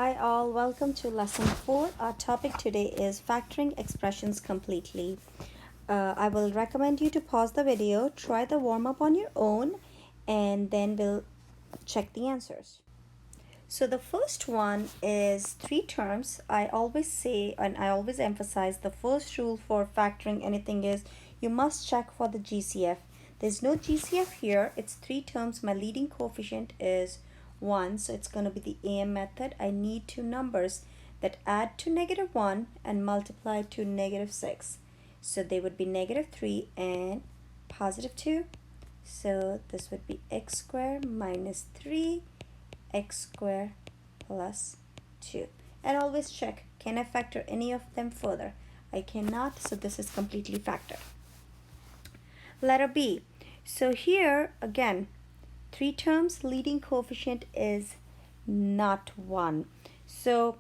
Hi all, welcome to lesson 4. Our topic today is factoring expressions completely. I will recommend you to pause the video, try the warm-up on your own, and then we'll check the answers. So the first one is three terms. I always say and I always emphasize the first rule for factoring anything is you must check for the GCF. There's no GCF here. It's three terms. My leading coefficient is 1, so it's going to be the AM method. I need two numbers that add to -1 and multiply to -6. So they would be -3 and +2. So this would be x squared minus 3 x squared plus 2. And always check, can I factor any of them further? I cannot, so this is completely factored. Letter B. So here again, three terms, leading coefficient is not 1. So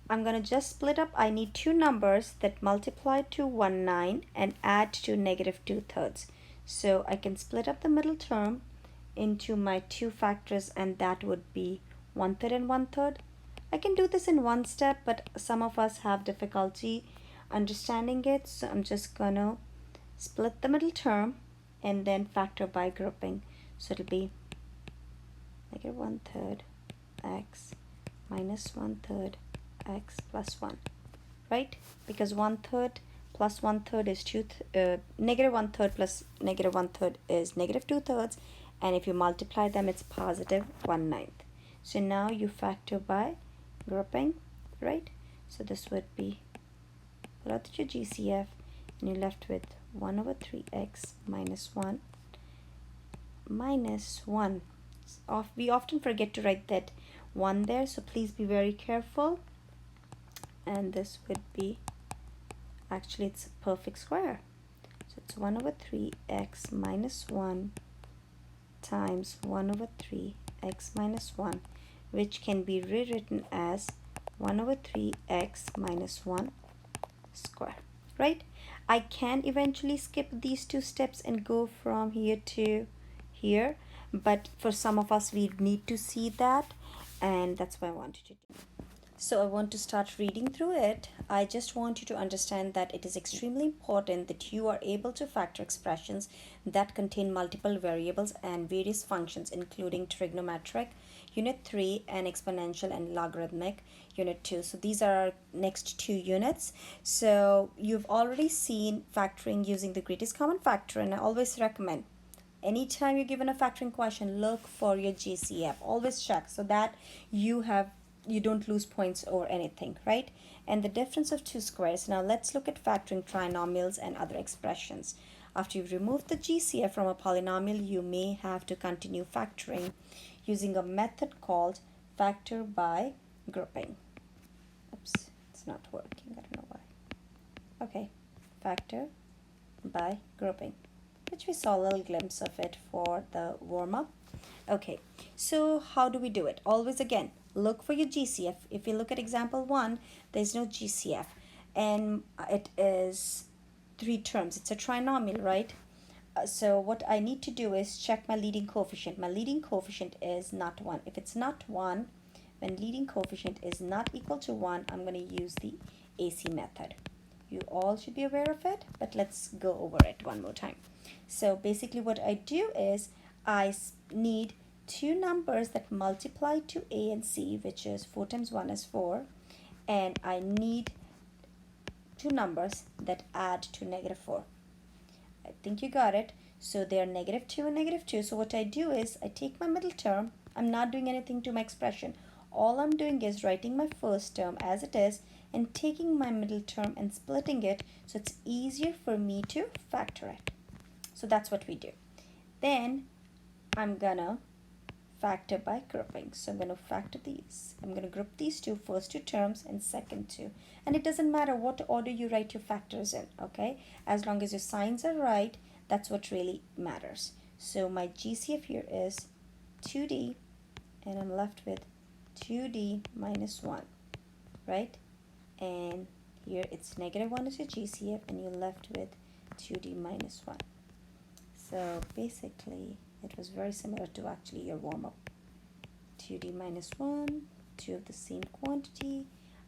I'm going to just split up. I need two numbers that multiply to 1, 9 and add to -2/3. So I can split up the middle term into my two factors, and that would be 1/3 and 1/3. I can do this in one step, but some of us have difficulty understanding it, so I'm just gonna split the middle term and then factor by grouping. So it'll be -1/3 x minus 1/3 x plus 1, right? Because 1/3 plus 1/3 is -1/3 plus -1/3 is -2/3, and if you multiply them it's +1/9. So now you factor by grouping, right? So this would be, pull out your GCF and you're left with 1/3x minus 1 minus 1. We often forget to write that 1 there, so please be very careful. And this would be, actually it's a perfect square. So it's 1/3x minus 1 times 1/3x minus 1, which can be rewritten as 1/3x minus 1 square, right? I can eventually skip these two steps and go from here to here, but for some of us we need to see that, and that's what I wanted to do. So I want to start reading through it. I just want you to understand that it is extremely important that you are able to factor expressions that contain multiple variables and various functions, including trigonometric, unit 3, and exponential and logarithmic, unit 2. So these are our next two units. So you've already seen factoring using the greatest common factor, and I always recommend anytime you're given a factoring question, look for your GCF. Always check so that you don't lose points or anything, right? And the difference of two squares. Now let's look at factoring trinomials and other expressions. After you've removed the GCF from a polynomial, you may have to continue factoring using a method called factor by grouping. Oops, it's not working. I don't know why. Okay, factor by grouping, which we saw a little glimpse of it for the warm-up. Okay, so how do we do it? Always again, look for your GCF. If you look at example 1, there's no GCF, and it is three terms. It's a trinomial, right? So what I need to do is check my leading coefficient. My leading coefficient is not 1. If it's not 1, when leading coefficient is not equal to 1, I'm going to use the AC method. You all should be aware of it, but let's go over it one more time. So basically what I do is I need two numbers that multiply to A and C, which is 4 times 1 is 4, and I need two numbers that add to -4. I think you got it. So they are -2 and -2. So what I do is I take my middle term. I'm not doing anything to my expression. All I'm doing is writing my first term as it is and taking my middle term and splitting it so it's easier for me to factor it. So that's what we do. Then I'm gonna factor by grouping. So I'm going to factor these. I'm going to group these two, first two terms and second two. And it doesn't matter what order you write your factors in, okay? As long as your signs are right, that's what really matters. So my GCF here is 2D, and I'm left with 2D minus 1, right? And here it's -1 is your GCF, and you're left with 2D minus 1. So basically, it was very similar to actually your warm-up. 2D minus 1 2 of the same quantity,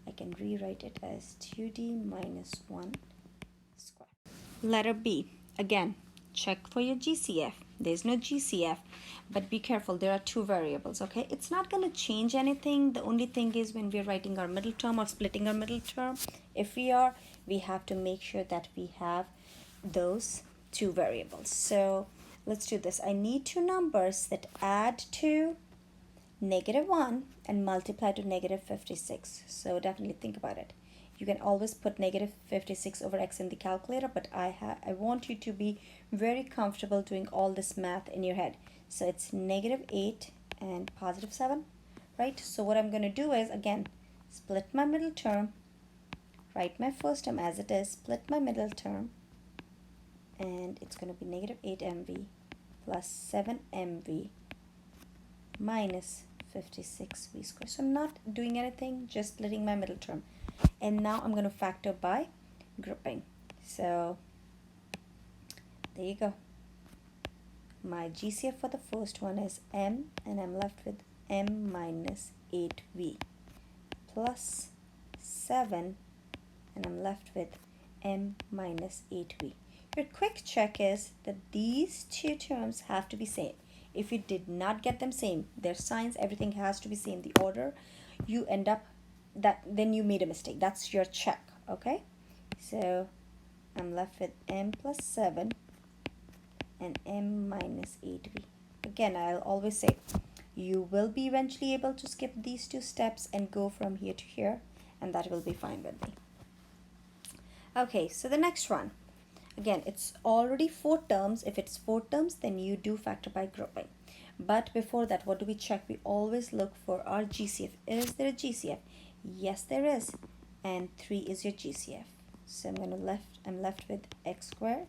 I can rewrite it as 2d minus 1 squared. Letter B. Again, check for your GCF. There's no GCF, but be careful. There are two variables, okay? It's not going to change anything. The only thing is when we're writing our middle term or splitting our middle term, if we are, we have to make sure that we have those two variables. So let's do this. I need two numbers that add to -1 and multiply to -56. So definitely think about it. You can always put -56 over x in the calculator, but I want you to be very comfortable doing all this math in your head. So it's -8 and +7, right? So what I'm going to do is, again, split my middle term, write my first term as it is, split my middle term, and it's going to be -8mv plus 7mv minus 56v squared. So I'm not doing anything, just splitting my middle term. And now I'm going to factor by grouping. So there you go. My GCF for the first one is m, and I'm left with m minus 8v plus 7, and I'm left with m minus 8v. Your quick check is that these two terms have to be same. If you did not get them same, their signs, everything has to be same, the order, you end up then you made a mistake. That's your check, okay? So I'm left with m plus 7 and m minus 8v. Again, I'll always say you will be eventually able to skip these two steps and go from here to here, and that will be fine with me. Okay, so the next one. Again, it's already 4 terms. If it's 4 terms, then you do factor by grouping. But before that, what do we check? We always look for our GCF. Is there a GCF? Yes, there is. And 3 is your GCF. So I'm left with x squared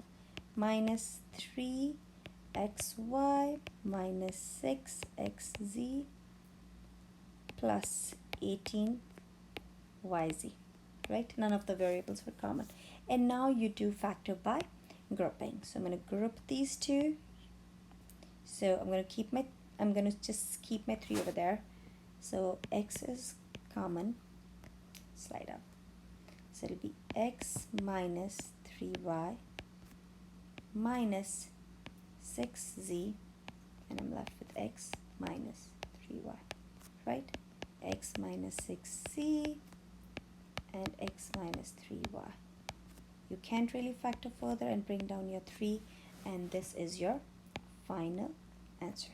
minus 3xy minus 6xz plus 18yz. Right? None of the variables were common. And now you do factor by grouping. So I'm going to group these two. So I'm going to just keep my 3 over there. So x is common. Slide up. So it'll be x minus 3y minus 6z, and I'm left with x minus 3y, right? X minus 6z and x minus 3y. You can't really factor further and bring down your 3, and this is your final answer.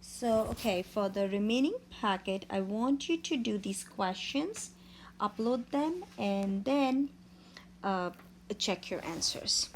So, okay, for the remaining packet, I want you to do these questions, upload them, and then check your answers.